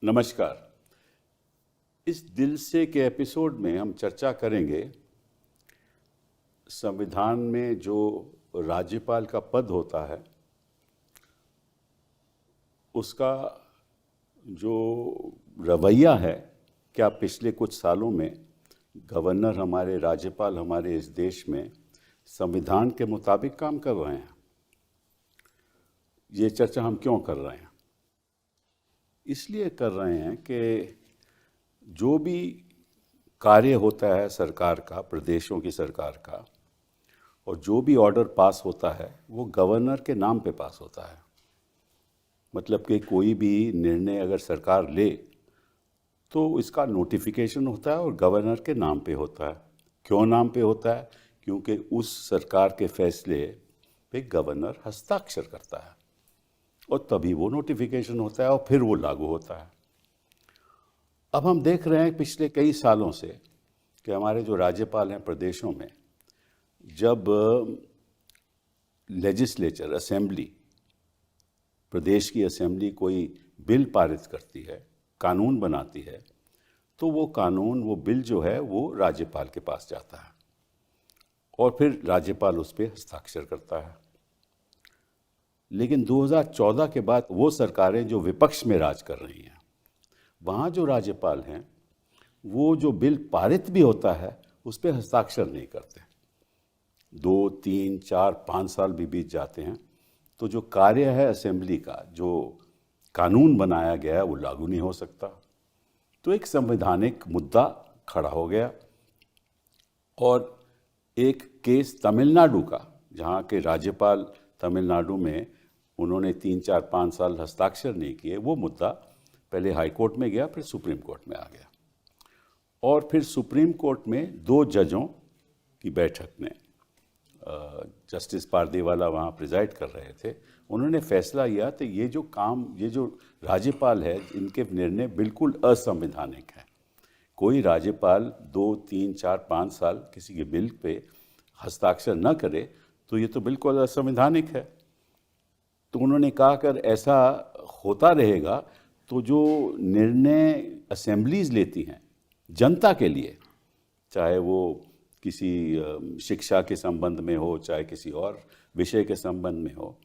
नमस्कार। इस दिल से के एपिसोड में हम चर्चा करेंगे संविधान में जो राज्यपाल का पद होता है उसका जो रवैया है। क्या पिछले कुछ सालों में गवर्नर हमारे, राज्यपाल हमारे इस देश में संविधान के मुताबिक काम कर रहे हैं? ये चर्चा हम क्यों कर रहे हैं? इसलिए कर रहे हैं कि जो भी कार्य होता है सरकार का, प्रदेशों की सरकार का, और जो भी ऑर्डर पास होता है वो गवर्नर के नाम पे पास होता है। मतलब कि कोई भी निर्णय अगर सरकार ले तो इसका नोटिफिकेशन होता है और गवर्नर के नाम पे होता है। क्यों नाम पे होता है? क्योंकि उस सरकार के फैसले पे गवर्नर हस्ताक्षर करता है और तभी वो नोटिफिकेशन होता है और फिर वो लागू होता है। अब हम देख रहे हैं पिछले कई सालों से कि हमारे जो राज्यपाल हैं प्रदेशों में, जब लेजिस्लेचर, असेंबली, प्रदेश की असेंबली कोई बिल पारित करती है, कानून बनाती है, तो वो कानून, वो बिल जो है वो राज्यपाल के पास जाता है और फिर राज्यपाल उस पर हस्ताक्षर करता है। लेकिन 2014 के बाद वो सरकारें जो विपक्ष में राज कर रही हैं, वहाँ जो राज्यपाल हैं वो जो बिल पारित भी होता है उस पर हस्ताक्षर नहीं करते। 2, 3, 4, 5 साल भी बीत जाते हैं तो जो कार्य है असेंबली का, जो कानून बनाया गया है, वो लागू नहीं हो सकता। तो एक संवैधानिक मुद्दा खड़ा हो गया और एक केस तमिलनाडु का, जहाँ के राज्यपाल तमिलनाडु में उन्होंने 3, 4, 5 साल हस्ताक्षर नहीं किए, वो मुद्दा पहले हाई कोर्ट में गया, फिर सुप्रीम कोर्ट में आ गया। और फिर सुप्रीम कोर्ट में 2 जजों की बैठक में, जस्टिस पारदीवाला वहाँ प्रिजाइड कर रहे थे, उन्होंने फैसला किया तो ये जो राज्यपाल है, इनके निर्णय बिल्कुल असंवैधानिक है। कोई राज्यपाल 2, 3, 4, 5 साल किसी के बिल पे हस्ताक्षर न करे तो ये तो बिल्कुल असंवैधानिक है। तो उन्होंने कहा अगर ऐसा होता रहेगा तो जो निर्णय असेंबलीज लेती हैं जनता के लिए, चाहे वो किसी शिक्षा के संबंध में हो, चाहे किसी और विषय के संबंध में हो,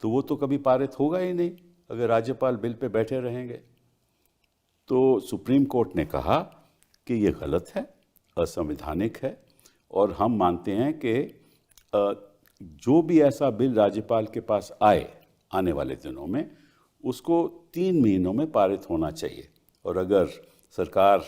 तो वो तो कभी पारित होगा ही नहीं अगर राज्यपाल बिल पे बैठे रहेंगे। तो सुप्रीम कोर्ट ने कहा कि ये गलत है, असंवैधानिक है, और हम मानते हैं कि जो भी ऐसा बिल राज्यपाल के पास आने वाले दिनों में, उसको 3 महीनों में पारित होना चाहिए। और अगर सरकार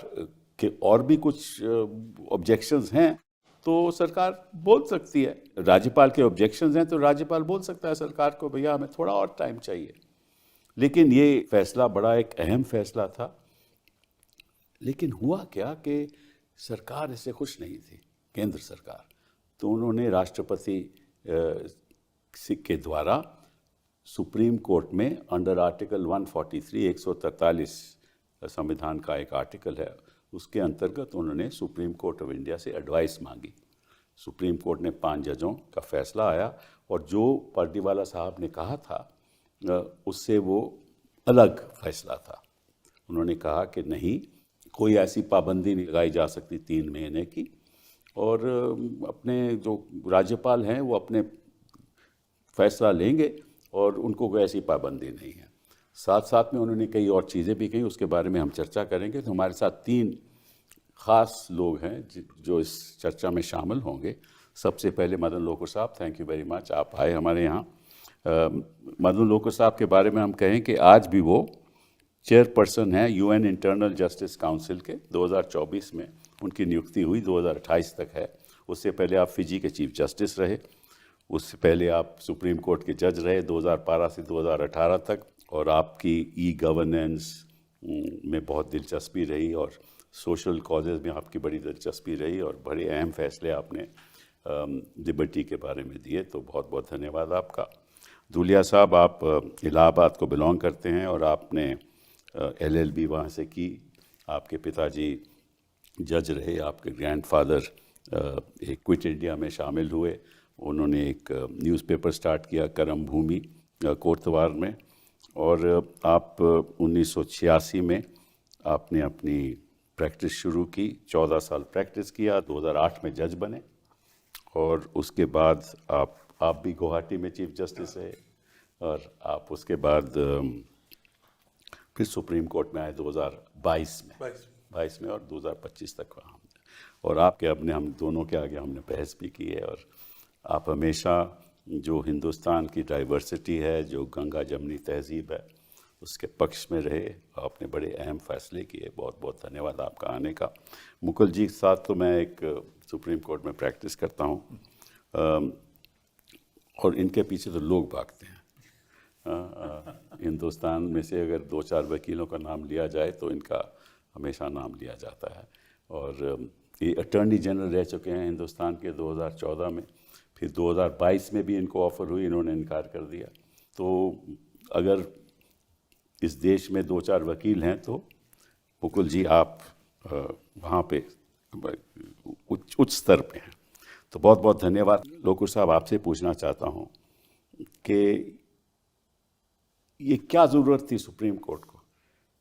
के और भी कुछ ऑब्जेक्शंस हैं तो सरकार बोल सकती है। राज्यपाल के ऑब्जेक्शंस हैं तो राज्यपाल बोल सकता है सरकार को, भैया हमें थोड़ा और टाइम चाहिए। लेकिन ये फैसला बड़ा एक अहम फैसला था। लेकिन हुआ क्या कि सरकार इससे खुश नहीं थी, केंद्र सरकार। तो उन्होंने राष्ट्रपति के द्वारा सुप्रीम कोर्ट में अंडर आर्टिकल 143, 143 संविधान का एक आर्टिकल है, उसके अंतर्गत उन्होंने सुप्रीम कोर्ट ऑफ इंडिया से एडवाइस मांगी। सुप्रीम कोर्ट ने 5 जजों का फैसला आया और जो पारदीवाला साहब ने कहा था उससे वो अलग फैसला था। उन्होंने कहा कि नहीं, कोई ऐसी पाबंदी नहीं लगाई जा सकती 3 महीने की, और अपने जो राज्यपाल हैं वो अपने फैसला लेंगे और उनको कोई ऐसी पाबंदी नहीं है। साथ साथ में उन्होंने कई और चीज़ें भी कही, उसके बारे में हम चर्चा करेंगे। तो हमारे साथ 3 ख़ास लोग हैं जो इस चर्चा में शामिल होंगे। सबसे पहले मदन लोकुर साहब, थैंक यू वेरी मच, आप आए हमारे यहाँ। मदन लोकुर साहब के बारे में हम कहें कि आज भी वो चेयरपर्सन हैं यूएन इंटरनल जस्टिस काउंसिल के। 2024 में उनकी नियुक्ति हुई, 2028 तक है। उससे पहले आप फिजी के चीफ जस्टिस रहे, उससे पहले आप सुप्रीम कोर्ट के जज रहे 2012 से 2018 तक, और आपकी ई गवर्नेंस में बहुत दिलचस्पी रही और सोशल कॉजेज़ में आपकी बड़ी दिलचस्पी रही और बड़े अहम फैसले आपने लिबर्टी के बारे में दिए। तो बहुत बहुत धन्यवाद आपका। धूलिया साहब, आप इलाहाबाद को बिलोंग करते हैं और आपने LLB वहाँ से की। आपके पिताजी जज रहे, आपके ग्रैंडफादर एक क्विट इंडिया में शामिल हुए। उन्होंने एक न्यूज़पेपर स्टार्ट किया, करम भूमि, कोतवार में, और आप 1986 में आपने अपनी प्रैक्टिस शुरू की, 14 साल प्रैक्टिस किया, 2008 में जज बने और उसके बाद आप भी गुवाहाटी में चीफ जस्टिस रहे और आप उसके बाद फिर सुप्रीम कोर्ट में आए 2022 में और 2025 तक वहाँ और आपके अपने हम दोनों के आगे हमने बहस भी की है और आप हमेशा जो हिंदुस्तान की डाइवर्सिटी है, जो गंगा जमनी तहजीब है, उसके पक्ष में रहे। आपने बड़े अहम फैसले किए। बहुत बहुत धन्यवाद आपका आने का। मुकुल जी के साथ तो मैं एक सुप्रीम कोर्ट में प्रैक्टिस करता हूँ और इनके पीछे तो लोग भागते हैं। हिंदुस्तान में से अगर 2-4 वकीलों का नाम लिया जाए तो इनका हमेशा नाम लिया जाता है और ये अटॉर्नी जनरल रह चुके हैं हिंदुस्तान के 2014 में, फिर 2022 में भी इनको ऑफ़र हुई, इन्होंने इनकार कर दिया। तो अगर इस देश में 2-4 वकील हैं तो मुकुल जी आप वहाँ पे उच्च स्तर पे हैं। तो बहुत बहुत धन्यवाद। लोकुर साहब, आपसे पूछना चाहता हूँ कि ये क्या ज़रूरत थी सुप्रीम कोर्ट को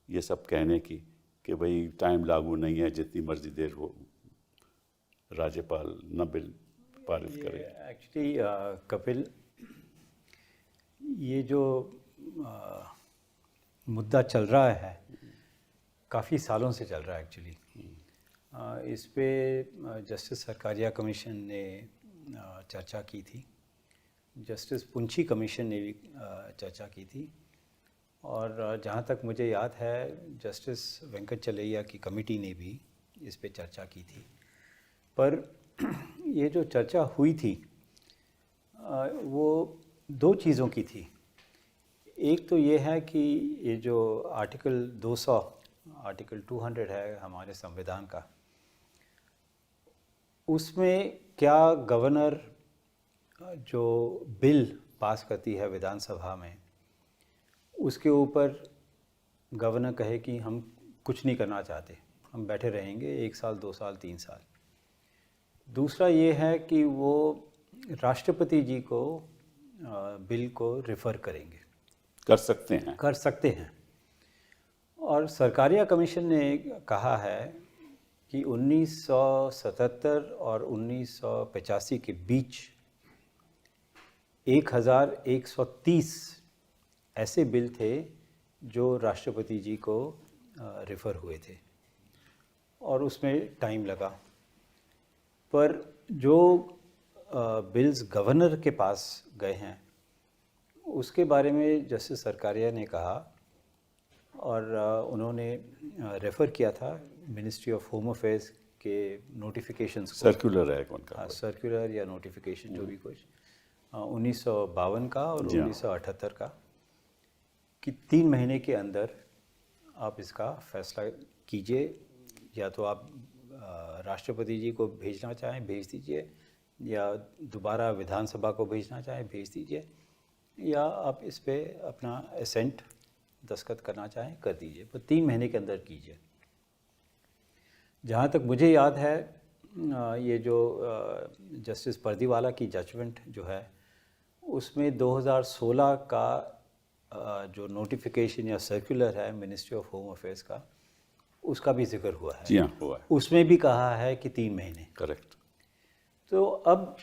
ये सब कहने की कि भाई टाइम लागू नहीं है, जितनी मर्जी देर हो राज्यपाल न बिल पारित करे। एक्चुअली कपिल, ये जो मुद्दा चल रहा है काफ़ी सालों से चल रहा है एक्चुअली। इस पे जस्टिस सरकारिया कमीशन ने चर्चा की थी, जस्टिस पुंछी कमीशन ने भी चर्चा की थी और जहाँ तक मुझे याद है जस्टिस वेंकट चलैया की कमेटी ने भी इस पे चर्चा की थी। पर ये जो चर्चा हुई थी वो 2 चीज़ों की थी। एक तो ये है कि ये जो आर्टिकल 200 है हमारे संविधान का, उसमें क्या गवर्नर जो बिल पास करती है विधानसभा में, उसके ऊपर गवर्नर कहे कि हम कुछ नहीं करना चाहते, हम बैठे रहेंगे 1 साल 2 साल 3 साल। दूसरा ये है कि वो राष्ट्रपति जी को बिल को रेफ़र करेंगे, कर सकते हैं। और सरकारिया कमीशन ने कहा है कि 1977 और 1985 के बीच 1130 ऐसे बिल थे जो राष्ट्रपति जी को रेफ़र हुए थे और उसमें टाइम लगा। पर जो बिल्स गवर्नर के पास गए हैं उसके बारे में जस्टिस सरकारिया ने कहा और उन्होंने रेफ़र किया था मिनिस्ट्री ऑफ होम अफेयर्स के नोटिफिकेशंस को। सर्कुलर है उनका, हाँ, सर्कुलर या नोटिफिकेशन जो भी कुछ 1952 का और 1978 का, कि 3 महीने के अंदर आप इसका फैसला कीजिए, या तो आप राष्ट्रपति जी को भेजना चाहें भेज दीजिए, या दोबारा विधानसभा को भेजना चाहें भेज दीजिए, या आप इस पे अपना एसेंट दस्तखत करना चाहें कर दीजिए, पर 3 महीने के अंदर कीजिए। जहाँ तक मुझे याद है ये जो जस्टिस पर्दीवाला की जजमेंट जो है उसमें 2016 का जो नोटिफिकेशन या सर्कुलर है मिनिस्ट्री ऑफ होम अफेयर्स का, उसका भी जिक्र हुआ है। जी हाँ, हुआ है। उसमें भी कहा है कि 3 महीने। करेक्ट। तो अब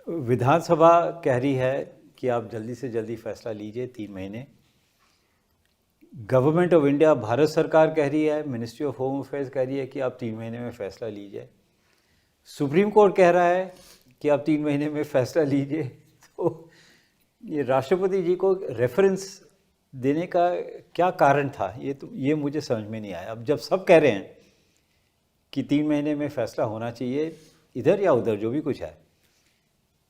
विधानसभा कह रही है कि आप जल्दी से जल्दी फैसला लीजिए 3 महीने। गवर्नमेंट ऑफ इंडिया, भारत सरकार कह रही है, मिनिस्ट्री ऑफ होम अफेयर्स कह रही है कि आप 3 महीने में फ़ैसला लीजिए। सुप्रीम कोर्ट कह रहा है कि आप 3 महीने में फ़ैसला लीजिए। तो ये राष्ट्रपति जी को रेफरेंस देने का क्या कारण था, ये मुझे समझ में नहीं आया। अब जब सब कह रहे हैं कि 3 महीने में फ़ैसला होना चाहिए इधर या उधर जो भी कुछ है,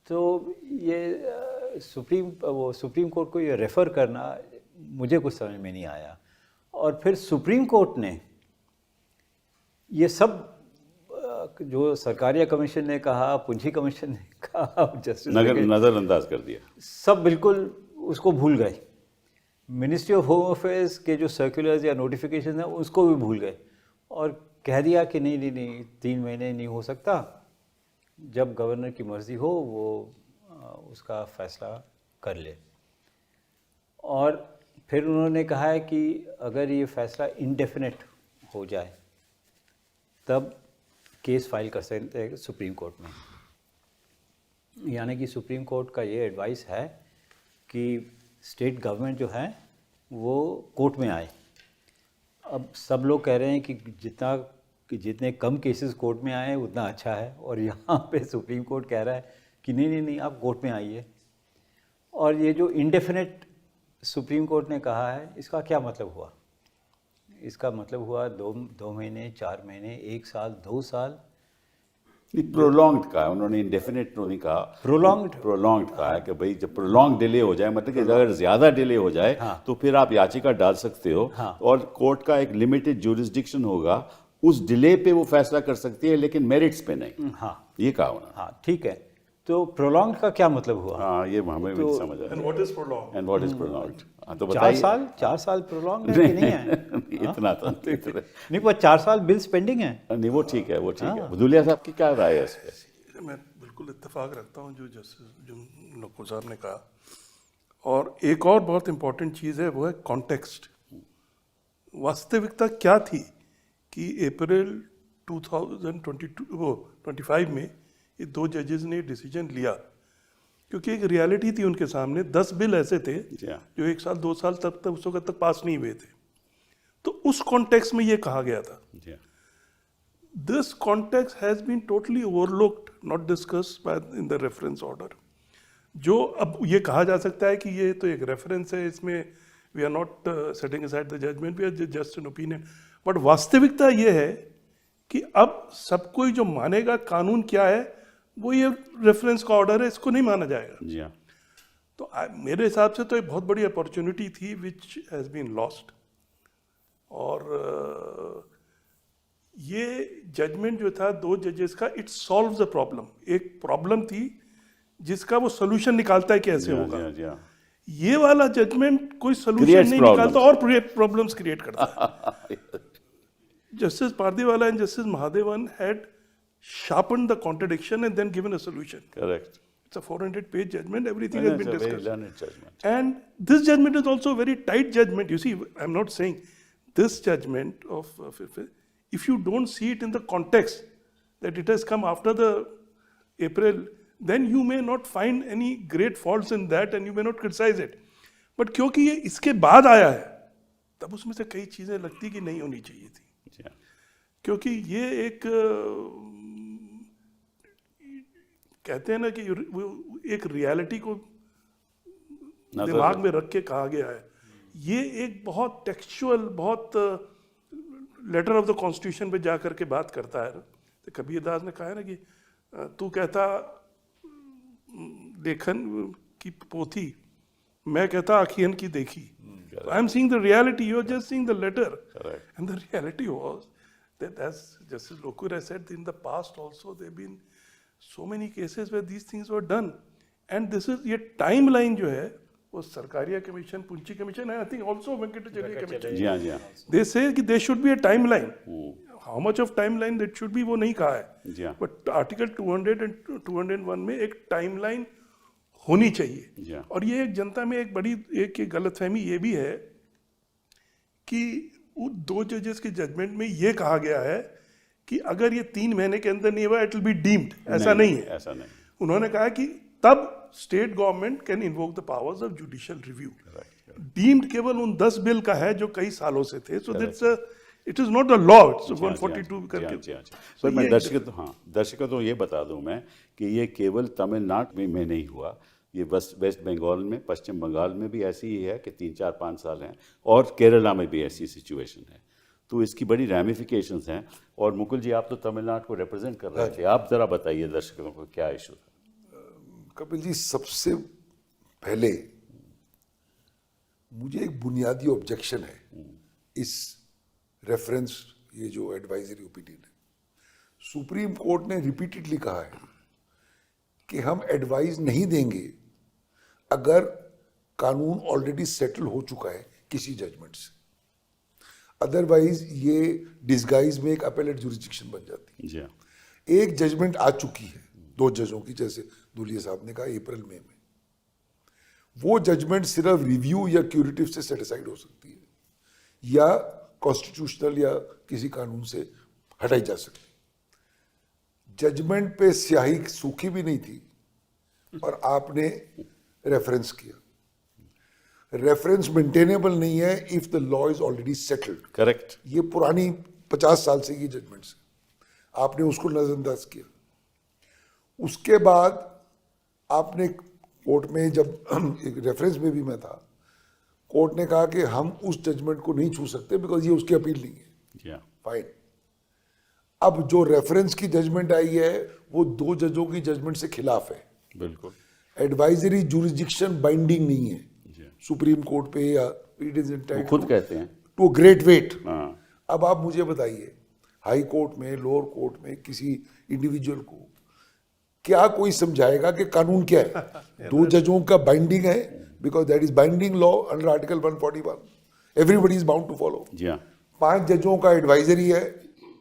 तो ये सुप्रीम कोर्ट को ये रेफ़र करना मुझे कुछ समझ में नहीं आया। और फिर सुप्रीम कोर्ट ने ये सब जो सरकारिया कमीशन ने कहा, पुंछी कमीशन ने कहा, जस्टिस नज़रअंदाज कर दिया, सब बिल्कुल उसको भूल गए। मिनिस्ट्री ऑफ होम अफेयर्स के जो सर्कुलर्स या नोटिफिकेशन है उसको भी भूल गए और कह दिया कि नहीं 3 महीने नहीं हो सकता, जब गवर्नर की मर्ज़ी हो वो उसका फ़ैसला कर ले। और फिर उन्होंने कहा है कि अगर ये फैसला इंडेफिनिट हो जाए तब केस फाइल कर सकते हैं सुप्रीम कोर्ट में। यानी कि सुप्रीम कोर्ट का ये एडवाइस है कि स्टेट गवर्नमेंट जो है वो कोर्ट में आए। अब सब लोग कह रहे हैं कि जितने कम केसेस कोर्ट में आए उतना अच्छा है, और यहाँ पे सुप्रीम कोर्ट कह रहा है कि नहीं नहीं नहीं, आप कोर्ट में आइए। और ये जो इंडेफिनिट सुप्रीम कोर्ट ने कहा है, इसका क्या मतलब हुआ? इसका मतलब हुआ 2 महीने, 4 महीने, 1 साल, 2 साल। प्रोलॉन्ग्ड कहा है उन्होंने, इंडेफिनिट नहीं कहा, प्रोलॉन्ग्ड कहा है कि भाई जब प्रोलॉन्ग डिले हो जाए, मतलब कि अगर ज्यादा डिले हो जाए तो फिर आप याचिका डाल सकते हो और कोर्ट का एक लिमिटेड ज्यूरिसडिक्शन होगा, उस डिले पे वो फैसला कर सकती है लेकिन मेरिट्स पे नहीं। हाँ, ये कहा उन्होंने। हाँ ठीक है, तो प्रोलॉन्ग का क्या मतलब हुआ? हाँ, ये हमें भी नहीं समझ आया। And what is prolong? And what is prolonged? तो 4 साल प्रोलॉन्ग है कि नहीं है? इतना तो नहीं, पर 4 साल बिल्स पेंडिंग है। नहीं, वो ठीक है, वो ठीक है। बदुलिया साहब की क्या राय है इस पे? मैं बिल्कुल इत्तेफाक रखता हूँ जो जस्टिस जो नक्वी साहब ने कहा। और एक और बहुत इंपॉर्टेंट चीज़ है, वो है कॉन्टेक्स्ट। वास्तविकता क्या थी कि अप्रैल 2025 में ये 2 जजेस ने डिसीजन लिया, क्योंकि एक रियलिटी थी उनके सामने। 10 बिल ऐसे थे जो 1 साल 2 साल तक उस वक्त तक पास नहीं हुए थे। तो उस कॉन्टेक्स्ट में ये कहा गया था। This context has been totally overlooked, not discussed in the reference order. जो अब ये कहा जा सकता है कि ये तो एक रेफरेंस है, इसमें we are not setting aside the judgement, we are just an opinion. But वास्तविकता ये है कि अब सब कोई जो मानेगा कानून क्या है, वो ये रेफरेंस का ऑर्डर है, इसको नहीं माना जाएगा। जी हाँ। तो मेरे हिसाब से तो एक बहुत बड़ी अपॉर्चुनिटी थी विच हैज़ बीन लॉस्ट। और ये जजमेंट जो था 2 जजेस का, इट सॉल्व्स द प्रॉब्लम। एक प्रॉब्लम थी जिसका वो सोल्यूशन निकालता है कैसे होगा। ये वाला जजमेंट कोई सोल्यूशन नहीं निकालता और प्रॉब्लम्स क्रिएट करता है। Justice Pardiwala and Justice Mahadevan had sharpened the contradiction and then given a solution. Correct. It's a 400-page judgment. Everything has been It's a very discussed. learned judgment. And this judgment is also a very tight judgment. You see, I'm not saying this judgment of, if you don't see it in the context that it has come after the April, then you may not find any great faults in that and you may not criticize it. But क्योंकि ये इसके बाद आया है, तब उसमें से कई चीज़ें लगती कि नहीं होनी चाहिए थी। क्योंकि ये एक कहते हैं ना कि एक रियलिटी को दिमाग में रख के कहा गया है। ये एक बहुत टेक्सचुअल, बहुत लेटर ऑफ द कॉन्स्टिट्यूशन पे जा करके बात करता है। तो कबीरदास ने कहा है ना कि तू कहता लेखन की पोथी, मैं कहता आखियन की देखी। I am seeing the reality, you are just seeing the letter. And the reality was that, as Justice Lokur has said, in the past also there have been so many cases where these things were done. And this is, ये timeline जो है वो Sarkaria commission, Punchhi commission है, I think also Venkatachalam commission, जी हाँ, जी हाँ, they say कि there should be a timeline. How much of timeline that should be वो नहीं कहा है, जी हाँ, but Article 200 and 201 में एक timeline होनी चाहिए। जी हाँ, और ये एक जनता में एक बड़ी एक गलतफहमी ये भी है कि 2 जजेस के जजमेंट में ये कहा गया है कि अगर ये 3 महीने के अंदर नहीं हुआ इट विल बी डीम्ड। ऐसा नहीं है, ऐसा नहीं। उन्होंने कहा कि तब state government can invoke the powers of judicial review. Deemed केवल उन 10 बिल का है जो कई सालों से थे। So that's it is not a law, it's 142 करके। पर मैं दर्शकों तो ये बता दूं मैं कि ये केवल तमिलनाडु में नहीं हुआ, ये वेस्ट बंगाल में, पश्चिम बंगाल में भी ऐसी ही है कि 3-4-5 साल हैं, और केरला में भी ऐसी सिचुएशन है। तो इसकी बड़ी रैमिफिकेशंस हैं। और मुकुल जी, आप तो तमिलनाडु को रिप्रेजेंट कर रहे थे, आप ज़रा बताइए दर्शकों को क्या इशू था। कपिल जी, सबसे पहले मुझे एक बुनियादी ऑब्जेक्शन है इस रेफरेंस, ये जो एडवाइजरी ओपिनियन है। सुप्रीम कोर्ट ने रिपीटेडली कहा है कि हम एडवाइस नहीं देंगे अगर कानून ऑलरेडी सेटल हो चुका है किसी जजमेंट से। अदरवाइज ये डिस्गाइज में एक अपेलेट जुरिस्डिक्शन बन जाती है। जी हाँ, एक जजमेंट आ चुकी है 2 जजों की, जैसे दुलिया साहब ने कहा अप्रैल मई में, वो जजमेंट सिर्फ रिव्यू या क्यूरेटिव से सेटिसाइड हो सकती है या कॉन्स्टिट्यूशनल या किसी कानून से हटाई जा सकती है। जजमेंट पे स्याही सूखी भी नहीं थी और आपने रेफरेंस किया। रेफरेंस मेंटेनेबल नहीं है if the law is already settled. Correct. ये पुरानी 50 साल से की जजमेंट है, आपने उसको नजरअंदाज किया। उसके बाद आपने कोर्ट में, जब एक रेफरेंस में भी मैं था, कोर्ट ने कहा कि हम उस जजमेंट को नहीं छू सकते बिकॉज ये उसकी अपील नहीं है। फाइन। अब जो रेफरेंस की जजमेंट आई है वो 2 जजों की जजमेंट से खिलाफ है। बिल्कुल। एडवाइजरी जुरिस्डिक्शन बाइंडिंग नहीं है सुप्रीम कोर्ट पे, या इट इज वो खुद कहते हैं टू ग्रेट वेट। हाँ। अब आप मुझे बताइए, हाई कोर्ट में, लोअर कोर्ट में किसी इंडिविजुअल को क्या कोई समझाएगा कि कानून क्या है? 2 जजों का बाइंडिंग है because that is binding law under article 141, everybody is bound to follow. जी हाँ। 5 जजों का एडवाइजरी है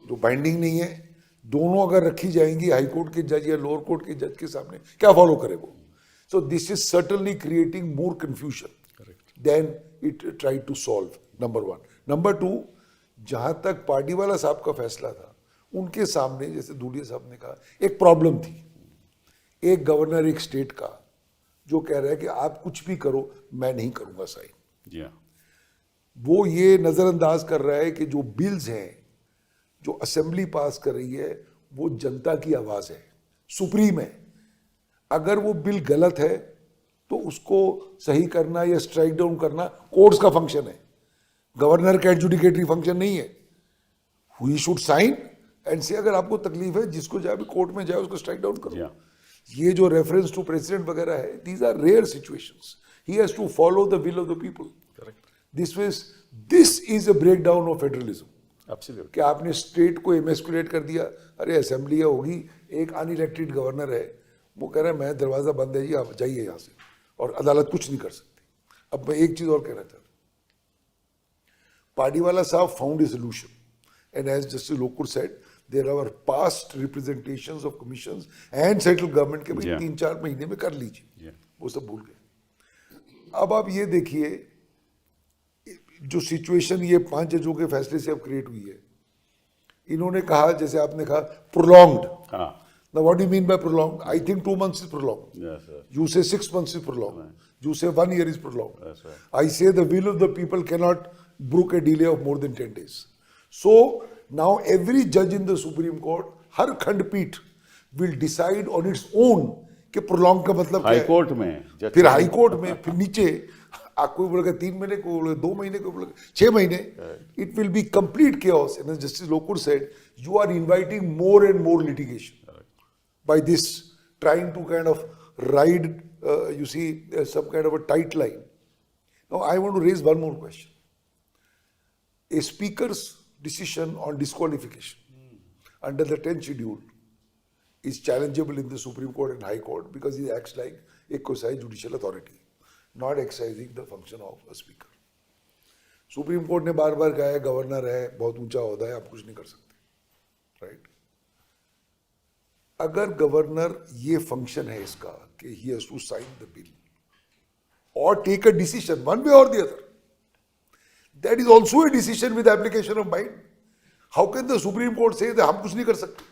जो बाइंडिंग नहीं है। दोनों अगर रखी जाएंगी हाई कोर्ट के जज या लोअर कोर्ट के जज के सामने, क्या फॉलो करे वो? So this is certainly creating more confusion than it tried to solve, number 1। Number 2, जहां तक पार्टीवाला साहब का फैसला था, उनके सामने, जैसे धूलिया साहब ने कहा, एक प्रॉब्लम थी। एक गवर्नर एक स्टेट का जो कह रहा है कि आप कुछ भी करो, मैं नहीं करूंगा साइन। जी हाँ। वो ये नजरअंदाज कर रहा है कि जो बिल्स हैं जो असेंबली पास कर रही है वो जनता की आवाज है, सुप्रीम है। अगर वो बिल गलत है तो उसको सही करना या स्ट्राइक डाउन करना कोर्ट्स का फंक्शन है, गवर्नर का एडजुडिकेटरी फंक्शन नहीं है। ही शुड साइन एंड से अगर आपको तकलीफ है, जिसको जाए भी कोर्ट में जाए, उसको स्ट्राइक डाउन करो। Yeah. ये जो रेफरेंस टू प्रेसिडेंट वगैरह है, these are rare situations. He has to follow the will of the people. This is a breakdown of federalism. Absolutely. कि आपने स्टेट को इमेस्कुलेट कर दिया। अरे असेंबली होगी, एक अनइलेक्टेड गवर्नर है, वो कह रहा है मैं दरवाजा बंद है जी, आप जाइए यहाँ से, और अदालत कुछ नहीं कर सकती। अब मैं एक चीज और कहना चाहता हूँ, पार्टीवाला साहब found a solution and as justice Lokur said, there are past representations of commissions and central government के भाई Yeah. 3-4 महीने में कर लीजिए। Yeah. वो सब भूल गए। अब आप ये देखिए, जो सिचुएशन ये 5 जजों के फैसले से अब क्रिएट हुई है, इन्होंने कहा, जैसे आपने कहा, प्रोलॉन्ग्ड। हाँ। Now what do you mean by prolonged? I think 2 months is prolonged. Yes, sir. You say 6 months is prolonged. You say 1 year is prolonged. That's right. I say the will of the people cannot brook a delay of more than 10 days. So now every judge in the Supreme Court, हर खंडपीठ will decide on its own कि prolonged का मतलब क्या high है। Court में जज फिर high court में, फिर नीचे कोई बोलेगा 3 महीने, कोई बोलेगा 2 महीने, कोई बोलेगा 6 महीने। It will be complete chaos. And as Justice Lokur said, you are inviting more and more litigation by this trying to kind of ride, you see, some kind of a tight line. Now I want to raise one more question. A speaker's decision on disqualification under the 10th schedule is challengeable in the Supreme Court and High Court because he acts like a quasi-judicial authority, not exercising the function of a speaker. Supreme Court ने बार बार कहा है, governor है, बहुत ऊंचा ओहदा है, आप कुछ नहीं कर सकते, राइट? अगर गवर्नर, ये फंक्शन है इसका कि he has to sign the bill और take a decision one way और the other, that is also a decision with application of mind. How can the Supreme Court से हम कुछ नहीं कर सकते?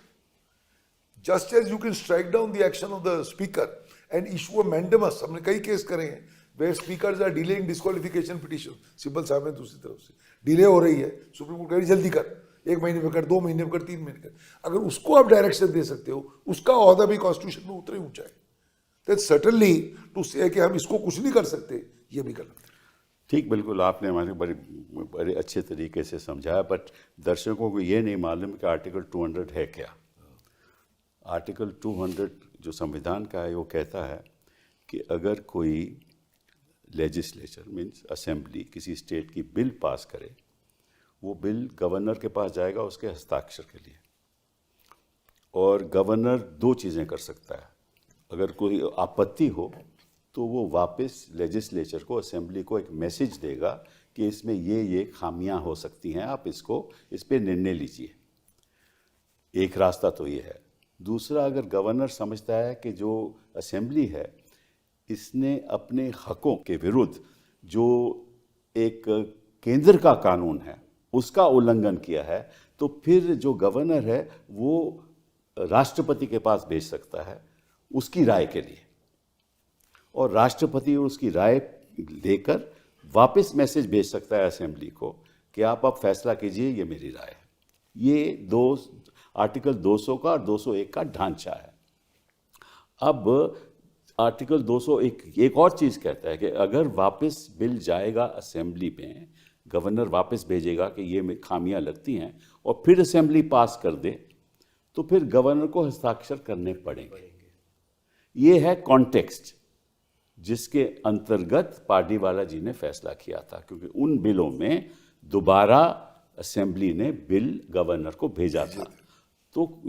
Just as you can strike down the action of the speaker and issue a mandamus, हमने कई case करे हैं where speakers are delaying disqualification petition. Sibal Sahab ने दूसरी तरफ से डिले हो रही है, सुप्रीम कोर्ट कह रही जल्दी कर, 1 महीने में कर, 2 महीने में कर, 3 महीने कर। अगर उसको आप डायरेक्शन दे सकते हो, उसका ओहदा भी कॉन्स्टिट्यूशन में उतना ही ऊंचा है, दैट सर्टेनली टू से कि हम इसको कुछ नहीं कर सकते, ये भी गलत है। ठीक, बिल्कुल आपने हमारे बड़े अच्छे तरीके से समझाया, बट दर्शकों को ये नहीं मालूम कि आर्टिकल 200 है क्या। आर्टिकल 200 जो संविधान का है वो कहता है कि अगर कोई लेजिस्लेचर मीन्स असेंबली किसी स्टेट की बिल पास करे, वो बिल गवर्नर के पास जाएगा उसके हस्ताक्षर के लिए, और गवर्नर 2 चीज़ें कर सकता है। अगर कोई आपत्ति हो तो वो वापस लेजिस्लेचर को, असेंबली को एक मैसेज देगा कि इसमें ये खामियां हो सकती हैं, आप इस पे निर्णय लीजिए। एक रास्ता तो ये है। दूसरा, अगर गवर्नर समझता है कि जो असेंबली है इसने अपने हकों के विरुद्ध जो एक केंद्र का कानून है उसका उल्लंघन किया है, तो फिर जो गवर्नर है वो राष्ट्रपति के पास भेज सकता है उसकी राय के लिए, और राष्ट्रपति उसकी राय लेकर वापस मैसेज भेज सकता है असेंबली को कि आप अब फैसला कीजिए, ये मेरी राय है। ये दो आर्टिकल 200 का और 201 का ढांचा है। अब आर्टिकल 201 एक और चीज़ कहता है कि अगर वापस बिल जाएगा असेंबली में, गवर्नर वापस भेजेगा कि ये खामियां लगती हैं और फिर असेंबली पास कर दे, तो फिर गवर्नर को हस्ताक्षर करने पड़ेंगे। ये है कॉन्टेक्स्ट जिसके अंतर्गत पार्डीवाला जी ने फैसला किया था, क्योंकि उन बिलों में दोबारा असेंबली ने बिल गवर्नर को भेजा था। तो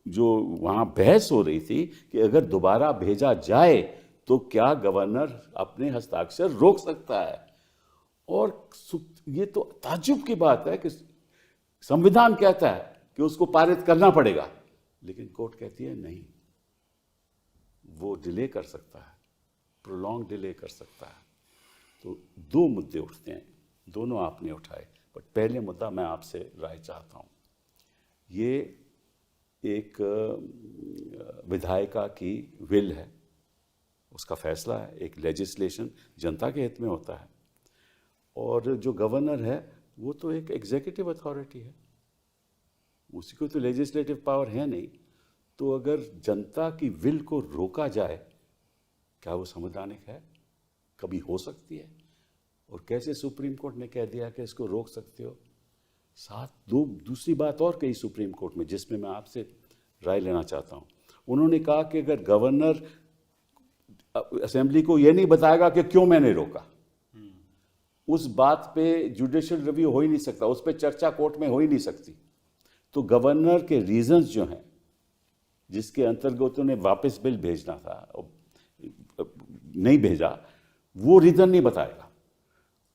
जो वहाँ बहस हो रही थी कि अगर दोबारा भेजा जाए तो क्या गवर्नर अपने हस्ताक्षर रोक सकता है, और ये तो ताज्जुब की बात है कि संविधान कहता है कि उसको पारित करना पड़ेगा, लेकिन कोर्ट कहती है नहीं, वो डिले कर सकता है, प्रोलॉन्ग डिले कर सकता है। तो दो मुद्दे उठते हैं, दोनों आपने उठाए, बट पहले मुद्दा मैं आपसे राय चाहता हूँ। ये एक विधायिका की विल है, उसका फैसला है, एक लेजिस्लेशन जनता के हित में होता है, और जो गवर्नर है वो तो एक एग्जीक्यूटिव अथॉरिटी है, उसी को तो लेजिस्लेटिव पावर है नहीं। तो अगर जनता की विल को रोका जाए, क्या वो संवैधानिक है? कभी हो सकती है? और कैसे सुप्रीम कोर्ट ने कह दिया कि इसको रोक सकते हो? दूसरी बात और कही सुप्रीम कोर्ट में, जिसमें मैं आपसे राय लेना चाहता हूँ। उन्होंने कहा कि अगर गवर्नर असेंबली को ये नहीं बताएगा कि क्यों मैंने रोका, उस बात पे जुडिशियल रिव्यू हो ही नहीं सकता, उस पर चर्चा कोर्ट में हो ही नहीं सकती। तो गवर्नर के रीजंस जो हैं जिसके अंतर्गत उन्हें वापस बिल भेजना था, नहीं भेजा, वो रीजन नहीं बताएगा।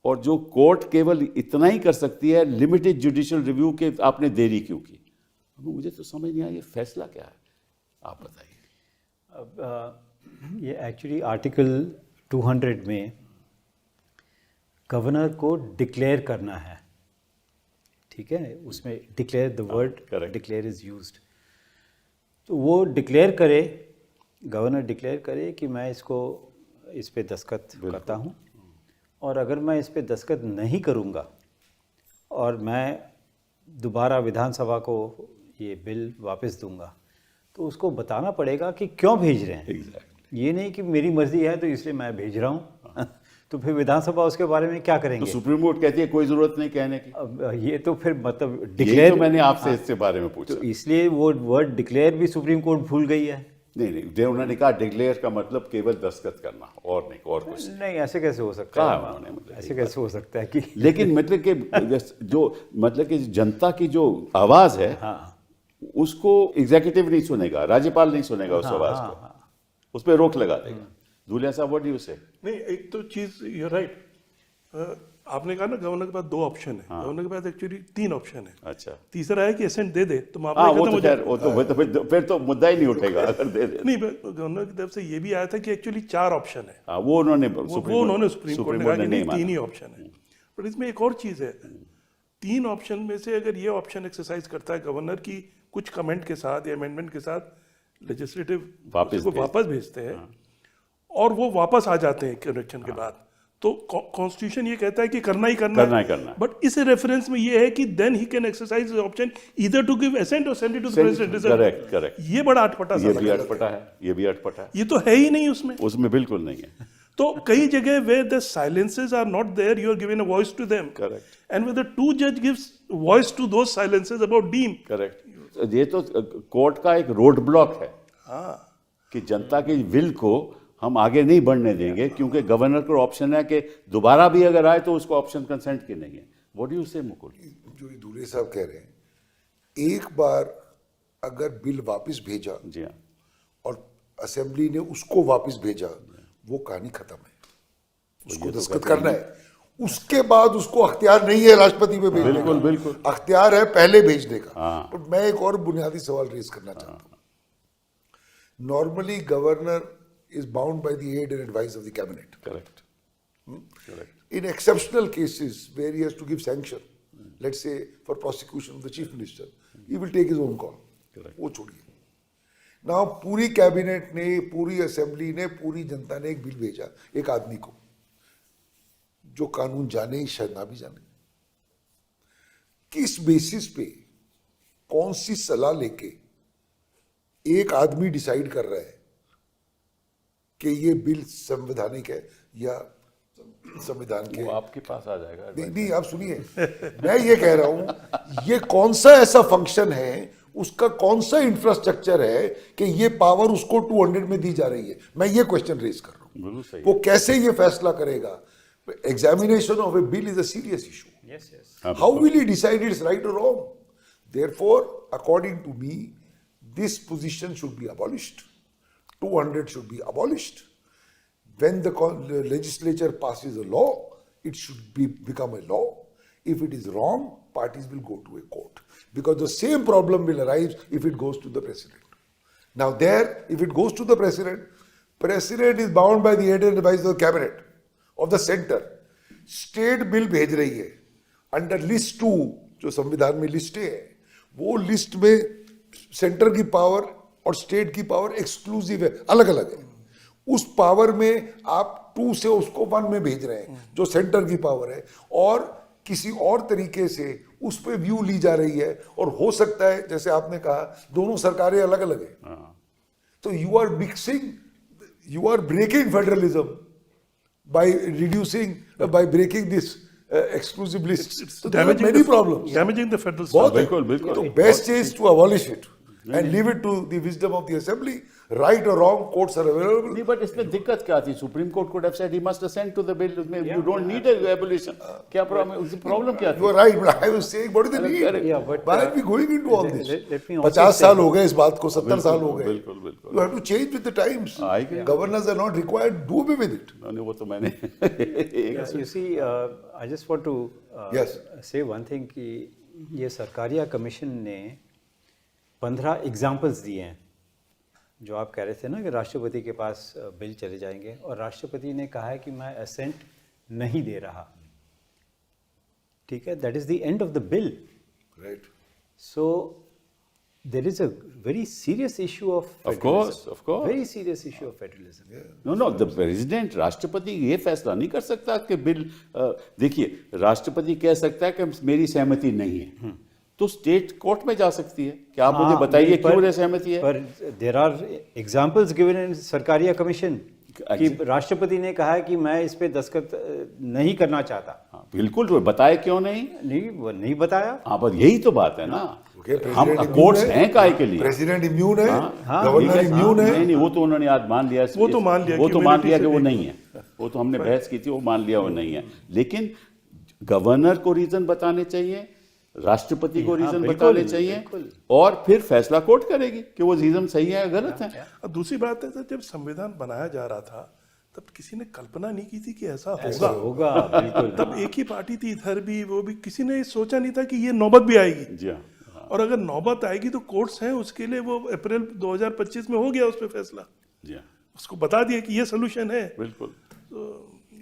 और जो कोर्ट केवल इतना ही कर सकती है, लिमिटेड जुडिशियल रिव्यू के आपने देरी क्यों की। मुझे तो समझ नहीं आया ये फैसला क्या है, आप बताइए। अब ये एक्चुअली आर्टिकल 200 में गवर्नर को डिक्लेयर करना है, ठीक है, उसमें declare the word declare is used. तो वो डिक्लेयर करे, गवर्नर डिक्लेयर करे कि मैं इस पे दस्तखत करता हूँ, और अगर मैं इस पे दस्तखत नहीं करूँगा और मैं दोबारा विधानसभा को ये बिल वापस दूंगा, तो उसको बताना पड़ेगा कि क्यों भेज रहे हैं। Exactly. ये नहीं कि मेरी मर्जी है तो इसलिए मैं भेज रहा हूँ तो फिर विधानसभा उसके बारे में क्या करेंगे? तो सुप्रीम कोर्ट कहती है कोई जरूरत नहीं कहने की। अब ये तो फिर मतलब यही डिक्लेयर, तो मैंने आपसे इसके बारे में पूछा। तो इसलिए वो वर्ड डिक्लेयर भी सुप्रीम कोर्ट भूल गई है। नहीं, उन्होंने कहा डिक्लेयर का मतलब केवल दस्तखत करना, और नहीं, और कुछ नहीं, ऐसे कैसे हो सकता कहा है? उन्होंने, मतलब ऐसे कैसे हो सकता है कि लेकिन मतलब कि जो मतलब कि जनता की जो आवाज है, हाँ, उसको एग्जीक्यूटिव नहीं सुनेगा, राज्यपाल नहीं सुनेगा उस आवाज को, उस पर रोक लगा देगा। धुलिया साहब, व्हाट डू यू से? नहीं, एक तो चीज यू राइट, आपने कहा ना गवर्नर के पास 2 ऑप्शन है। गवर्नर के पास एक्चुअली 3 ऑप्शन है। अच्छा, तीसरा है कि एसेंट दे दे तो मामला हाँ, खत्म हो जाएगा। वो तो फिर तो मुद्दा ही नहीं उठेगा अगर दे दे। नहीं, गवर्नर की तरफ से ये भी आया था कि एक्चुअली 4 ऑप्शन है। हाँ, वो उन्होंने सुप्रीम कोर्ट ने कहा कि नहीं, 3 ही माना। ऑप्शन है। बट इसमें एक और चीज है, 3 ऑप्शन में से अगर ये ऑप्शन एक्सरसाइज करता है गवर्नर की कुछ कमेंट के साथ या अमेंडमेंट के साथ, लेजिस्लेटिव वापस भेजते हैं और वो वापस आ जाते हैं इलेक्शन के बाद, तो कॉन्स्टिट्यूशन ये कहता है कि करना ही करना है। बट इस रेफरेंस में ये है कि then he can exercise option either to give assent और send it to the president. Correct. ये बड़ा अटपटा सा, ये भी अटपटा है, ये तो है ही नहीं उसमें बिल्कुल नहीं है। तो कई जगह where the silences are not there, you are giving a voice to them. Correct. And when the two जज gives voice to those silences about them. Correct. ये तो कोर्ट का एक रोड ब्लॉक है, हाँ, कि जनता की विल को हम आगे नहीं बढ़ने देंगे, क्योंकि गवर्नर को ऑप्शन है कि दोबारा भी अगर आए तो उसको ऑप्शन कंसेंट की नहीं है। व्हाट डू यू से मुकुल? जो ये दूल्हे साहब कह रहे हैं, एक बार अगर बिल वापस भेजा, जी हाँ, और असेंबली ने उसको वापस भेजा, वो कहानी खत्म है, उसको दस्तखत करना है। उसके बाद उसको अख्तियार नहीं है राष्ट्रपति पे भेजने का, बिल्कुल अख्तियार है पहले भेजने का। हाँ। तो मैं एक और बुनियादी सवाल रेज करना चाहता हूँ। Normally governor is bound by the aid and advice of the cabinet. Correct correct In exceptional cases where he has to give sanction, let's say for prosecution of the chief minister, he will take his own call. Correct. वो छोड़िए. Now पूरी cabinet ने, पूरी assembly ने, पूरी जनता ने एक bill भेजा एक आदमी को, जो कानून जाने ही शायद ना भी जाने. किस बेसिस पे, कौन सी सलाह लेके एक आदमी डिसाइड कर रहा है कि ये बिल संवैधानिक है या संविधान के? वो आपके पास आ जाएगा. नहीं नहीं, आप सुनिए, मैं ये कह रहा हूं, ये कौन सा ऐसा फंक्शन है, उसका कौन सा इंफ्रास्ट्रक्चर है कि ये पावर उसको 200 में दी जा रही है? मैं ये क्वेश्चन रेज कर रहा हूं. बिल्कुल सही. वो कैसे ये फैसला करेगा? Examination of A bill is a serious issue. Yes, yes. How will he decide it's right or wrong? Therefore, according to me, this position should be abolished. 200 should be abolished. When the legislature passes a law, it should become a law. If it is wrong, parties will go to a court. Because the same problem will arise if it goes to the president. Now there, if it goes to the president is bound by the aid and advice of the cabinet, of the center. State bill भेज रही है under list 2, जो संविधान में लिस्टें है, वो list में centre की पावर और स्टेट की पावर एक्सक्लूसिव है, अलग अलग है. उस पावर में आप 2 से उसको 1 में भेज रहे हैं, जो सेंटर की पावर है, और किसी और तरीके से उस पर व्यू ली जा रही है. और हो सकता है, जैसे आपने कहा, दोनों सरकारें अलग अलग है. तो you are mixing, you are breaking federalism by reducing, by breaking this exclusive list. So there are many problems. Damaging the federal बहुत structure. बिल्कुल, बिल्कुल. तो best is to abolish it and leave it to the wisdom of the assembly. Right or wrong, courts are available. नहीं, but इसमें दिक्कत क्या थी? Supreme court could have said he must assent to the bill. You don't need a abolition. क्या problem? उसकी problem क्या You थी? are right, but I was saying, what is the need? Correct. Yeah, but, Why are we going into all this? let me also 50 say- साल हो गए इस बात को, 70 साल हो गए. बिल्कुल, बिल्कुल. You have to change with the times. I agree. Governors are not required. Do away with it. नहीं, वो तो मैंने Yeah, you see, I just want to Yes. say one thing कि ये सरकारिया कमीशन ने 15 एग्जाम्पल्स दिए हैं. जो आप कह रहे थे ना कि राष्ट्रपति के पास बिल चले जाएंगे, और राष्ट्रपति ने कहा है कि मैं असेंट नहीं दे रहा. ठीक है, that is the end of the bill. Right. So there is a very serious issue of Of course, federalism. of course. Very serious issue of federalism. Know the president, राष्ट्रपति ये फैसला नहीं कर सकता कि बिल, देखिए, राष्ट्रपति कह सकता है कि मेरी सहमति नहीं है, तो स्टेट कोर्ट में जा सकती है कि आप मुझे बताइए क्यों मेरी सहमति है. पर there are examples given in Sarkaria commission कि राष्ट्रपति ने कहा है कि मैं इस पे दस्तखत नहीं करना चाहता. हाँ, बिल्कुल, तो बताए क्यों नहीं? नहीं, वो नहीं बताया. हाँ, पर यही तो बात है ना. Okay, हम president कोर्ट्स immune है, हैं काहे के लिए? प्रेसिडेंट इम्यून है, हाँ, गवर्नर ठीक इम्यून है. नहीं, वो तो उन्होंने आज मान लिया. वो तो मान लिया वो कि तो मान immunity लिया से कि वो नहीं नहीं है. वो तो हमने बहस की थी, वो मान लिया वो नहीं है. लेकिन गवर्नर को रीजन बताने चाहिए, राष्ट्रपति को रीजन बिल्कुल, बताने चाहिए, बिल्कुल. और फिर फैसला कोर्ट करेगी कि वो रीजन सही है या गलत है. अब दूसरी बात है सर, जब संविधान बनाया जा रहा था तब किसी ने कल्पना नहीं की थी कि ऐसा ऐसा होगा. होगा, बिल्कुल. तब एक ही पार्टी थी इधर भी, वो भी, किसी ने सोचा नहीं था कि ये नौबत भी आएगी. जी हाँ. और अगर नौबत आएगी तो कोर्ट्स हैं उसके लिए. वो अप्रैल 2025 में हो गया उस पर फैसला, जी हाँ, उसको बता दिया कि ये सोल्यूशन है. बिल्कुल.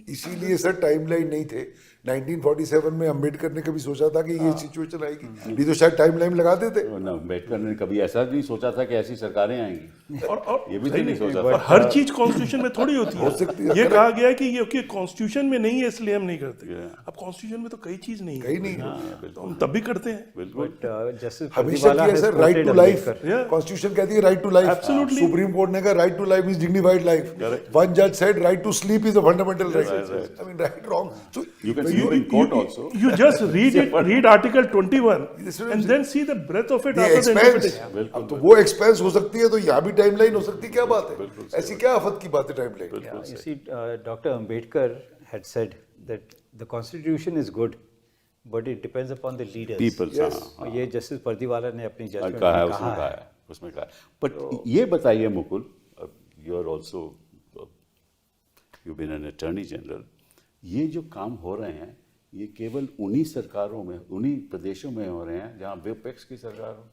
इसीलिए सर टाइमलाइन नहीं थे. 1947 में अंबेडकर ने कभी सोचा था कि ये सिचुएशन आएगी? नहीं तो शायद टाइमलाइन लगा देते. अम्बेडकर ने कभी ऐसा नहीं सोचा था कि ऐसी सरकारें आएंगी. और ये भी तो सही नहीं सोचा और था. हर चीज कॉन्स्टिट्यूशन में थोड़ी होती हो सकती है, है. ये correct. कहा गया कि ये कॉन्स्टिट्यूशन में नहीं है इसलिए हम नहीं करते. Yeah. अब कॉन्स्टिट्यूशन में तो कई चीज नहीं कहीं है, नहीं. तो हम तब भी करते हैं. बिल्कुल. बट जस्टिस हमेशा प्रतिवाला किया has sir, right quoted to life. Ambedkar. Yeah. Constitution कहती है right to life. Absolutely. Supreme Court ने कहा right to life is dignified life. One जज said right to sleep is a fundamental right. I mean right wrong. So You can see in court also. You just read it, read Article 21 This is- and then see the breadth of it ये after the expense, interpretation. अब तो वो expense हो सकती है, तो यहाँ भी टाइमलाइन हो सकती है. क्या बात है? ऐसी क्या आफत की बात है timeline? Yeah, you see, Dr. Ambedkar had said that the constitution is good, but it depends upon the leaders. People, Yes. हाँ, ये जस्टिस प्रतिवाला ने अपनी जजमेंट कहा है, में उसने कहा कहा है. है, उसमें कहा है. बट ये बताइए Mukul, you are also, you been an attorney general, ये जो काम हो रहे हैं ये केवल उन्हीं सरकारों में, उन्हीं प्रदेशों में हो रहे हैं जहां विपक्ष की सरकार हो.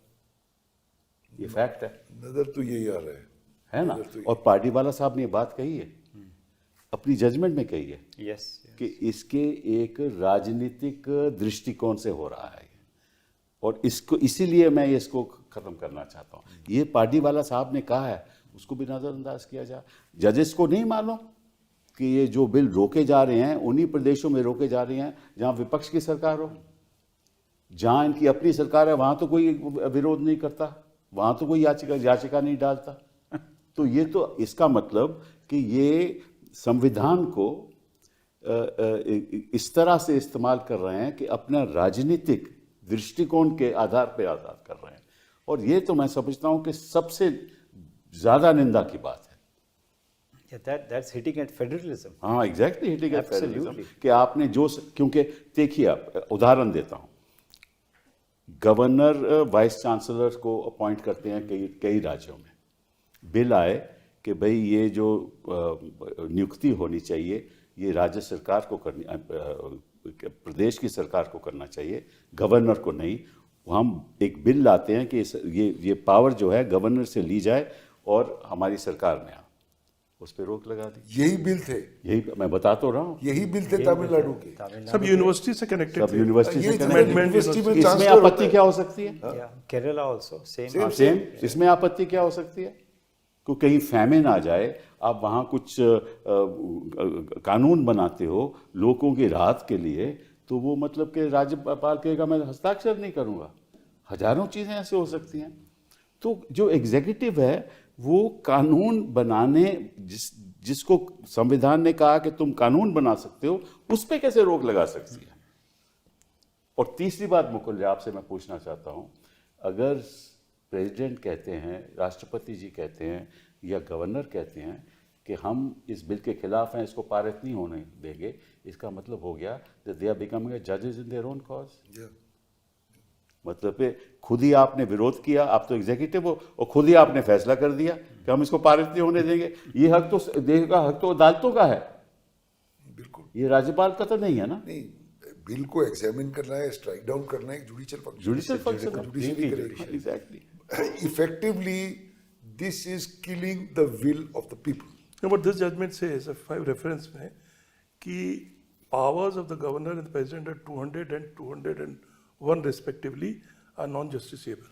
ये फैक्ट है. नजर तो यही आ रहा है ना। और पार्टीवाला साहब ने ये बात कही है, अपनी जजमेंट में कही है यस कि इसके एक राजनीतिक दृष्टिकोण से हो रहा है, और इसको इसीलिए मैं इसको खत्म करना चाहता हूँ। ये पार्टीवाला साहब ने कहा है, उसको भी नज़रअंदाज किया जाए। जजेस को नहीं मालूम कि ये जो बिल रोके जा रहे हैं उन्हीं प्रदेशों में रोके जा रहे हैं जहाँ विपक्ष की सरकार हो। जहाँ इनकी अपनी सरकार है वहाँ तो कोई विरोध नहीं करता, वहाँ तो कोई याचिका नहीं डालता। तो ये तो इसका मतलब कि ये संविधान को इस तरह से इस्तेमाल कर रहे हैं कि अपना राजनीतिक दृष्टिकोण के आधार पर आज़ाद कर रहे हैं, और ये तो मैं समझता हूँ कि सबसे ज़्यादा निंदा की बात है। that's hitting at federalism. हाँ, exactly hitting at federalism Absolutely. कि आपने जो, क्योंकि देखिए आप, उदाहरण देता हूँ, गवर्नर वाइस चांसलर को अपॉइंट करते हैं कई राज्यों में। बिल आए कि भाई ये जो नियुक्ति होनी चाहिए ये राज्य सरकार को करनी, प्रदेश की सरकार को करना चाहिए, गवर्नर को नहीं। हम एक बिल लाते हैं कि ये पावर जो है गवर्नर से ली जाए और हमारी सरकार में आ, उस पर रोक लगा दी। यही बिल थे, यही मैं बता तो रहा हूँ, यही बिल थे तमिलनाडु के। सब यूनिवर्सिटी से कनेक्टेड सब यूनिवर्सिटी ये से amendment यूनिवर्सिटी में इसमें ट्रांसफर होता आपत्ति है। क्या हो सकती है? Yeah, Kerala also same. हाँ, सेम। इसमें आपत्ति क्या हो सकती है? को कहीं फैमिन आ जाए, आप वहाँ कुछ कानून बनाते हो लोगों की राहत के लिए, तो वो मतलब कि राज्यपाल कहेगा मैं हस्ताक्षर नहीं करूँगा। हजारों चीज़ें ऐसे हो सकती हैं। तो जो एग्जीक्यूटिव है वो कानून बनाने, जिसको संविधान ने कहा कि तुम कानून बना सकते हो, उस पर कैसे रोक लगा सकती है? और तीसरी बात मुकुल आपसे मैं पूछना चाहता हूँ, अगर प्रेसिडेंट कहते हैं, राष्ट्रपति जी कहते हैं या गवर्नर कहते हैं कि हम इस बिल के खिलाफ हैं, इसको पारित नहीं होने देंगे, इसका मतलब हो गया that they are becoming judges in their own cause. मतलब पे खुद ही आपने विरोध किया, आप तो एग्जीक्यूटिव हो, और खुद ही आपने फैसला कर दिया कि हम इसको पारित नहीं होने देंगे। ये हक तो देश का हक तो अदालतों का है, बिल्कुल ये राज्यपाल का तो नहीं है ना। नहीं, बिल को एग्जामिन करना है, स्ट्राइक डाउन करना है, judicial function, judicial function judiciary करेगी। Exactly. Effectively, this is killing the will of the people. No, but this judgment says, five reference में, कि powers of the governor and the president are 200 and 201 respectively are non-justiciable.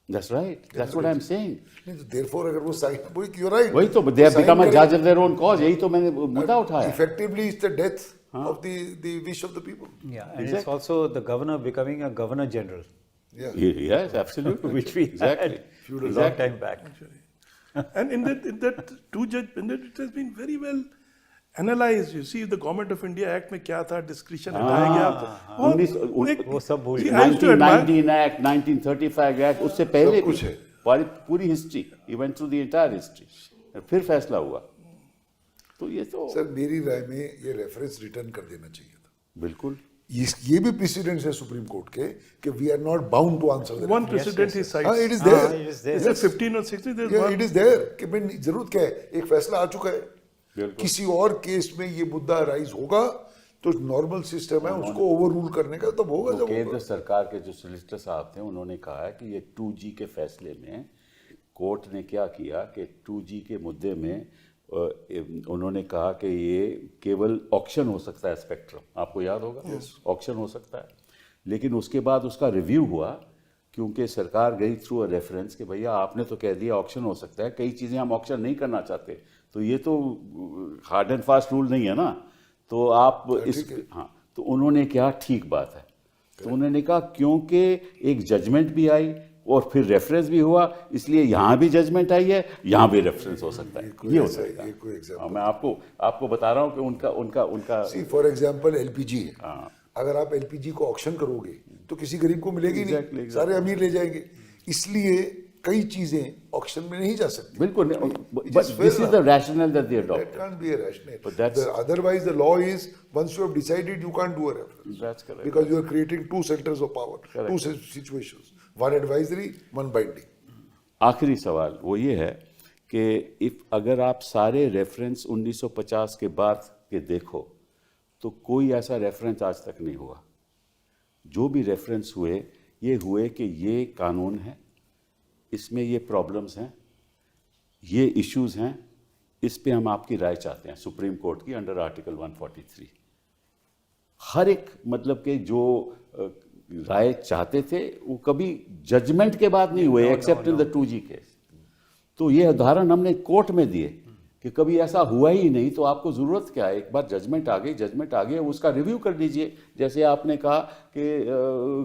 That's right. That's what I'm saying. नहीं, तो therefore अगर वो sign, वो you're right. वही तो they have become a judge of their own cause, यही तो मैंने मुद्दा उठाया। Effectively, it's the death of the wish of the people. Yeah, and it's also the governor becoming a governor general, Yeah. Yes, absolutely. which we exactly. had a long time back. And in that it has been very well analyzed. You see, the Government of India Act में क्या था, discretion हटाया गया। वो सब भूल See, गए। I used to admire- 1919 Act, 1935 Act, उससे पहले कुछ भी है। पूरी history, he went through the entire history, फिर फैसला हुआ। तो ये तो सर मेरी राय में ये रेफरेंस रिटर्न कर देना चाहिए था। बिल्कुल ये भी प्रेसिडेंट है सुप्रीम कोर्ट के कि we are not bound to answer One precedent he cites. It is there, it is there. Is it 15 or 16? There's one. It is there कि भाई जरूरत क्या है, एक फैसला आ चुका है, बिल्कुल। किसी और केस में ये मुद्दा राइज होगा तो नॉर्मल सिस्टम है उसको ओवर रूल करने का, तब होगा तो जब केंद्र होगा। सरकार के जो सोलिसिटर साहब थे उन्होंने कहा है कि ये 2G के फैसले में कोर्ट ने क्या किया कि 2G के मुद्दे में उन्होंने कहा कि ये केवल ऑक्शन हो सकता है, स्पेक्ट्रम आपको याद होगा, ऑक्शन हो सकता है, लेकिन उसके बाद उसका रिव्यू हुआ क्योंकि सरकार गई थ्रू अ रेफरेंस कि भैया आपने तो कह दिया ऑक्शन हो सकता है, कई चीज़ें हम ऑक्शन नहीं करना चाहते, तो ये तो हार्ड एंड फास्ट रूल नहीं है ना, तो आप इस हाँ, तो उन्होंने क्या ठीक बात है, तो उन्होंने कहा क्योंकि एक जजमेंट भी आई और फिर रेफरेंस भी हुआ, इसलिए यहाँ भी जजमेंट आई है, यहाँ भी रेफरेंस हो सकता है, ये हो सकता है। कोई एग्जांपल हाँ, मैं आपको बता रहा हूँ कि उनका सी फॉर एग्जांपल एलपीजी है, हाँ। अगर आप एलपीजी को ऑक्शन करोगे तो किसी गरीब को मिलेगी Exactly, नहीं, सारे अमीर ले जाएंगे, इसलिए कई चीजें ऑक्शन में नहीं जा सकती। बिल्कुल It but is this fair is the rational that they That adopt. can't be a rationale. But that's- Otherwise, the law is once you have decided, you can't do a reference. That's correct. Because you are creating two centers of power, Correct. two situations, one advisory, one binding. आखिरी सवाल वो ये है कि अगर आप सारे reference 1950 के बाद के देखो तो कोई ऐसा रेफरेंस आज तक नहीं हुआ। जो भी रेफरेंस हुए ये हुए कि ये कानून है, इसमें ये प्रॉब्लम्स हैं, ये इश्यूज हैं, इस पे हम आपकी राय चाहते हैं सुप्रीम कोर्ट की अंडर आर्टिकल 143। हर एक मतलब के जो राय चाहते थे वो कभी जजमेंट के बाद नहीं हुए, accept in the 2G case. तो ये उदाहरण हमने कोर्ट में दिए कि कभी ऐसा हुआ ही नहीं, तो आपको ज़रूरत क्या है? एक बार जजमेंट आ गई, उसका रिव्यू कर लीजिए। जैसे आपने कहा कि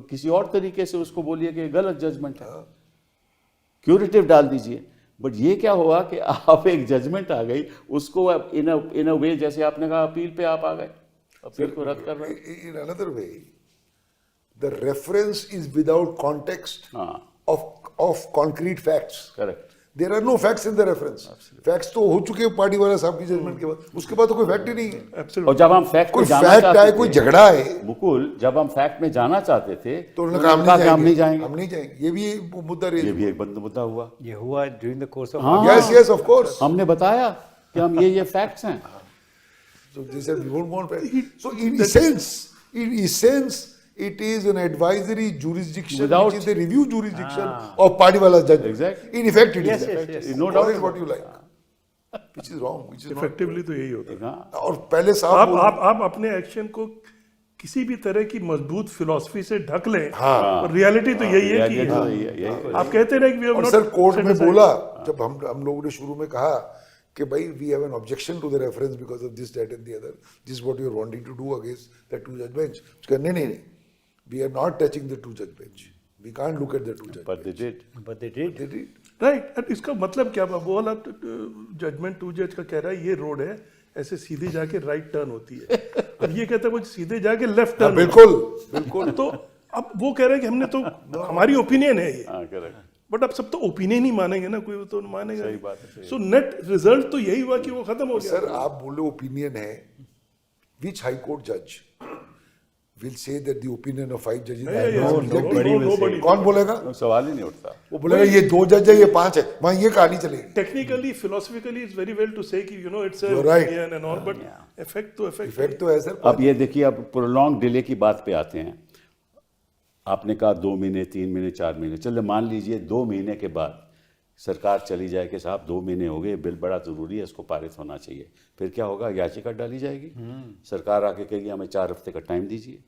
किसी और तरीके से उसको बोलिए कि गलत जजमेंट है, क्यूरेटिव डाल दीजिए। बट ये क्या हुआ कि आप एक जजमेंट आ गई, उसको इन अ वे जैसे आपने कहा अपील पे आप आ गए, अपील को रद्द कर रहे हैं। In another way, the reference is without context of concrete facts. Correct. There are no facts in the reference. Facts तो हो चुके हैं पार्टी वाला साहब की जजमेंट के बाद, उसके बाद तो कोई फैक्ट ही नहीं है। और जब हम फैक्ट कोई में जाना फैक्ट चाहते आए, थे, कोई झगड़ा है, मुकुल, जब हम फैक्ट में जाना चाहते थे तो उन्होंने कहा हम नहीं जाएंगे, हम नहीं जाएंगे। ये भी एक मुद्दा रेज ये भी एक बंद मुद्दा हुआ। ये हुआ ड्यूरिंग द कोर्स ऑफ हाँ, yes of course. हमने बताया कि हम ये फैक्ट्स हैं। So they said we won't want facts. So in essence it is an advisory jurisdiction Without- which is the review jurisdiction of party wala judge. Exactly. In effect it Yes, is. yes, yes. No Call doubt it what about you like. Which is wrong, which is not. Effectively तो यही होता है। हाँ, और पहले साहब आप अपने एक्शन को किसी भी तरह की मजबूत फिलॉसफी से ढक लें, हाँ। और रियलिटी तो यही है कि यही आप कहते रहे कि we have और not सर कोर्ट set में aside- बोला, जब हम लोगों ने शुरू में कहा कि भाई we have an objection to the reference because of this that and the other, this what you are wanting to do against the 2 जज बेंच। नहीं, we are not touching the 2 जज bench, we can't look at the 2 जज but they did. But they did. Right. अब इसका मतलब क्या? वो वाला जजमेंट 2 जज का कह रहा है ये रोड है, ऐसे सीधे जाके राइट टर्न होती है, अब ये कहता है वो सीधे जाके लेफ्ट टर्न। बिल्कुल। तो अब वो कह रहे हैं कि हमने तो हमारी ओपिनियन है ये, हाँ, करेक्ट। बट अब सब तो ओपिनियन ही मानेंगे ना, कोई तो मानेगा। सही बात है, सही सो नेट रिजल्ट तो यही हुआ कि वो खत्म हो गया। सर आप बोले ओपिनियन है, विच हाई कोर्ट जज will say that the opinion of 5 जजेस Nobody. कौन बोलेगा? सवाल ही नहीं उठता। वो बोलेगा ये 2 जज है, ये 5 है, वहां ये कहानी चलेगी। Technically philosophically it's very well to say कि it's You're right. Opinion and all, but effect तो इफेक्ट तो है सर। अब ये देखिए, अब प्रोलॉन्ग डिले की बात पे आते हैं। आपने कहा 2 महीने, 3 महीने, 4 महीने, चलो मान लीजिए 2 महीने के बाद सरकार चली जाए कि साहब 2 महीने हो गए, बिल बड़ा ज़रूरी है, इसको पारित होना चाहिए। फिर क्या होगा? याचिका डाली जाएगी, सरकार आके कहेगी हमें 4 हफ्ते का टाइम दीजिए,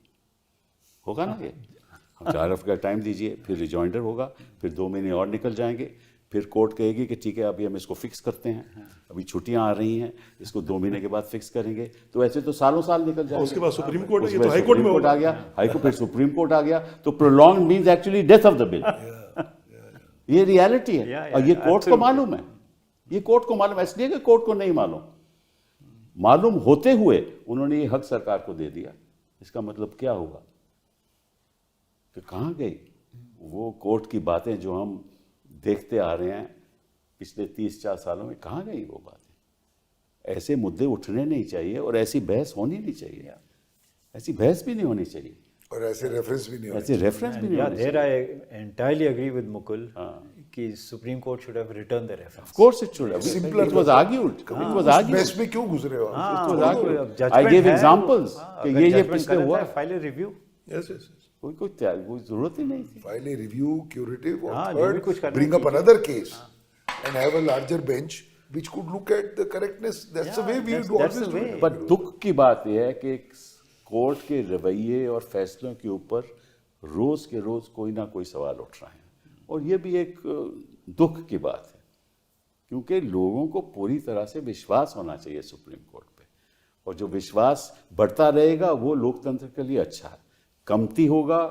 होगा ना? ये हम 4 हफ्ते का टाइम दीजिए, फिर रिजॉइंडर होगा, फिर 2 महीने और निकल जाएंगे, फिर कोर्ट कहेगी कि ठीक है अभी हम इसको फिक्स करते हैं, अभी छुट्टियां आ रही हैं, इसको 2 महीने के बाद फिक्स करेंगे। तो ऐसे तो सालों साल निकल जाएंगे। उसके बाद सुप्रीम कोर्ट, उसके ये तो बाद हाई कोर्ट में सुप्रीम कोर्ट होगा। आ गया, हाई कोर्ट, फिर सुप्रीम कोर्ट आ गया, तो prolong means actually death of the bill. ये रियलिटी है। Yeah, और ये yeah, कोर्ट को मालूम है, ये कोर्ट को मालूम है, इसलिए कि कोर्ट को नहीं मालूम होते हुए उन्होंने ये हक सरकार को दे दिया। इसका मतलब क्या होगा कि कहाँ गई वो कोर्ट की बातें जो हम देखते आ रहे हैं पिछले 30-40 सालों में? कहाँ गई वो बातें? ऐसे मुद्दे उठने नहीं चाहिए और ऐसी बहस होनी नहीं चाहिए, ऐसी बहस भी नहीं होनी चाहिए, और ऐसे रेफरेंस भी नहीं होने ऐसे रेफरेंस भी नहीं Yeah, होने there चाहिए। I entirely agree with Mukul कि Supreme Court should have returned the reference. Of course it should have. Simpler It was argued. It was चाहिए। argued. बहस में क्यों घुस रहे हो आप? हाँ, was वो argued. अब I judgment gave है, examples हाँ, कि अगर ये judgment पिछले गलत हुआ। है, file a review। Yes, yes, yes. कोई जरूरत ही नहीं थी। File a review, curative, or हाँ, जो भी कुछ third, करना bring up कीजिए। another case and have a larger bench which could look at the correctness. That's the way we do that's always the do way. it. पर दुख की बात यह है कि कोर्ट के रवैये और फैसलों के ऊपर रोज के रोज कोई ना कोई सवाल उठ रहे हैं, और ये भी एक दुख की बात है, क्योंकि लोगों को पूरी तरह से विश्वास होना चाहिए सुप्रीम कोर्ट पे, और जो विश्वास बढ़ता रहेगा वो लोकतंत्र के लिए अच्छा है। कमती होगा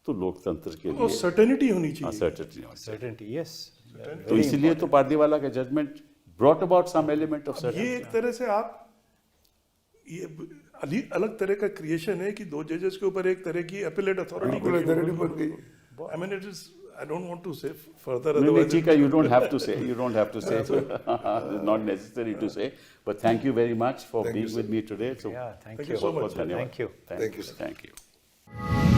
तो लोकतंत्र के और लिए सर्टेनिटी होनी चाहिए। uncertainty होनी चाहिए। Certainty, yes. तो इसीलिए तो पारदीवाला का judgement brought about some element of ये एक तरह से आप ये अलग तरह का क्रिएशन है कि 2 जजेस के ऊपर एक तरह की अपीलेट अथॉरिटी बिल्कुल authority बन गई। I mean it is, I don't want to say further, No, Chika, you don't have to say. You don't have to say. It's not necessary to say. But thank you very much for being with me today. So, Yeah, thank Thank you. you so much. धन्यवाद. Thank you. Thank you, sir. Thank you.